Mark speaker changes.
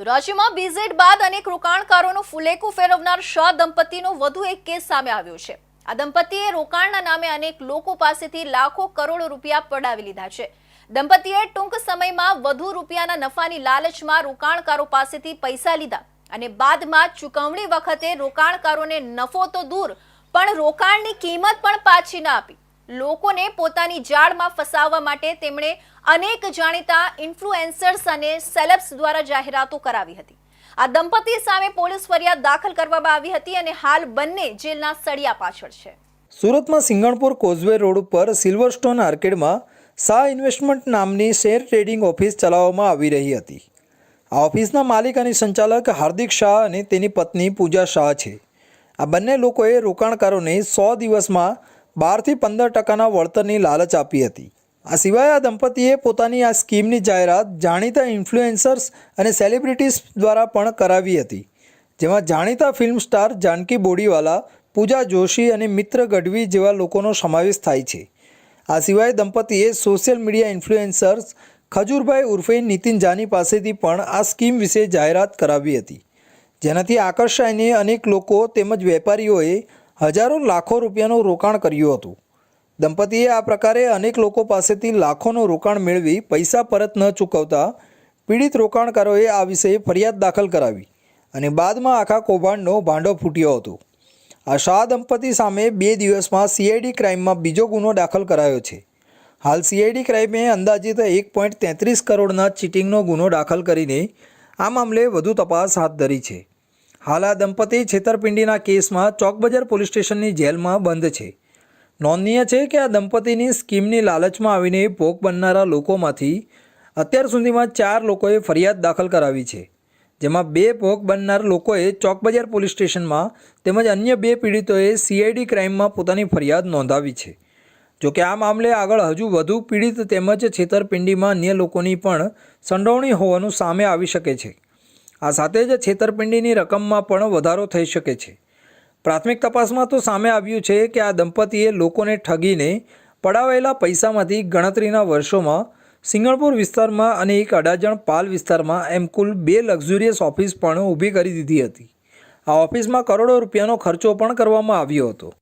Speaker 1: રાજ્યમાં બીઝેડ બાદ અનેક રોકાણકારોનું ફુલેકું ફેરવનાર શાહ દંપતીનો વધુ એક કેસ સામે આવ્યો છે। આ દંપતીએ રોકાણના નામે અનેક લોકો પાસેથી લાખો કરોડો રૂપિયા પડાવી લીધા છે। દંપતીએ ટૂંક સમયમાં વધુ રૂપિયાના નફાની લાલચમાં રોકાણકારો પાસેથી પૈસા લીધા અને બાદમાં ચૂકવણી વખતે રોકાણકારોને નફો તો દૂર પણ રોકાણની કિંમત પણ પાછી ન આપી। લોકોને પોતાની જાળમાં ફસાવવા માટે તેમણે અનેક જાણીતા ઇન્ફ્લુએન્સર્સ અને સેલેબ્સ દ્વારા જાહેરાતો કરાવી હતી। આ દંપતી સામે પોલીસ ફરિયાદ દાખલ કરવામાં આવી હતી અને હાલ બંને જેલના સળિયા પાછળ છે।
Speaker 2: સુરતમાં સિંગણપુર કોઝવે રોડ ઉપર સિલ્વરસ્ટોન આર્કેડમાં શાહ ઇન્વેસ્ટમેન્ટ નામની શેર ટ્રેડિંગ ઓફિસ ચલાવવામાં આવી રહી હતી। આ ઓફિસના માલિક અને સંચાલક હાર્દિક શાહ અને તેની પત્ની પૂજા શાહ છે। આ બંને લોકોએ રોકાણકારોને 100 દિવસમાં 12 થી 15% વળતરની લાલચ આપી હતી। આ સિવાય આ દંપતીએ પોતાની આ સ્કીમની જાહેરાત જાણીતા ઇન્ફ્લુએન્સર્સ અને સેલિબ્રિટીઝ દ્વારા પણ કરાવી હતી, જેમાં જાણીતા ફિલ્મ સ્ટાર જાનકી બોડીવાલા, પૂજા જોશી અને મિત્ર ગઢવી જેવા લોકોનો સમાવેશ થાય છે। આ સિવાય દંપતીએ સોશિયલ મીડિયા ઇન્ફ્લુએન્સર્સ ખજૂરભાઈ ઉર્ફે નીતિન જાની પાસેથી પણ આ સ્કીમ વિશે જાહેરાત કરાવી હતી, જેનાથી આકર્ષાઈને અનેક લોકો તેમજ વેપારીઓએ હજારો લાખો રૂપિયાનું રોકાણ કર્યું હતું। દંપતીએ આ પ્રકારે અનેક લોકો પાસેથી લાખોનું રોકાણ મેળવી પૈસા પરત ન ચૂકવતા પીડિત રોકાણકારોએ આ વિશે ફરિયાદ દાખલ કરાવી અને બાદમાં આખા કૌભાંડનો ભાંડો ફૂટ્યો હતો। આ શાહ દંપતી સામે 2 દિવસમાં સીઆઈડી ક્રાઇમમાં બીજો ગુનો દાખલ કરાયો છે। હાલ સીઆઈડી ક્રાઇમે અંદાજિત 1.33 કરોડના ચીટિંગનો ગુનો દાખલ કરીને આ મામલે વધુ તપાસ હાથ ધરી છે। હાલ આ દંપતી છેતરપિંડીના કેસમાં ચોકબજાર પોલીસ સ્ટેશનની જેલમાં બંધ છે। નોંધનીય છે કે આ દંપતીની સ્કીમની લાલચમાં આવીને ભોગ બનનારા લોકોમાંથી અત્યાર સુધીમાં 4 લોકોએ ફરિયાદ દાખલ કરાવી છે, જેમાં 2 ભોગ બનનાર લોકોએ ચોકબજાર પોલીસ સ્ટેશનમાં તેમજ અન્ય 2 પીડિતોએ સીઆઈડી ક્રાઇમમાં પોતાની ફરિયાદ નોંધાવી છે। જોકે આ મામલે આગળ હજુ વધુ પીડિત તેમજ છેતરપિંડીમાં અન્ય લોકોની પણ સંડોવણી હોવાનું સામે આવી શકે છે। આ સાથે જ છેતરપિંડીની રકમમાં પણ વધારો થઈ શકે છે। પ્રાથમિક તપાસમાં તો સામે આવ્યું છે કે આ દંપતીએ લોકોને ઠગીને પડાવેલા પૈસામાંથી ગણતરીના વર્ષોમાં સિંગણપુર વિસ્તારમાં અને એક અડાજણ પાલ વિસ્તારમાં એમ કુલ 2 લક્ઝુરિયસ ઓફિસ પણ ઊભી કરી દીધી હતી। આ ઓફિસમાં કરોડો રૂપિયાનો ખર્ચો પણ કરવામાં આવ્યો હતો।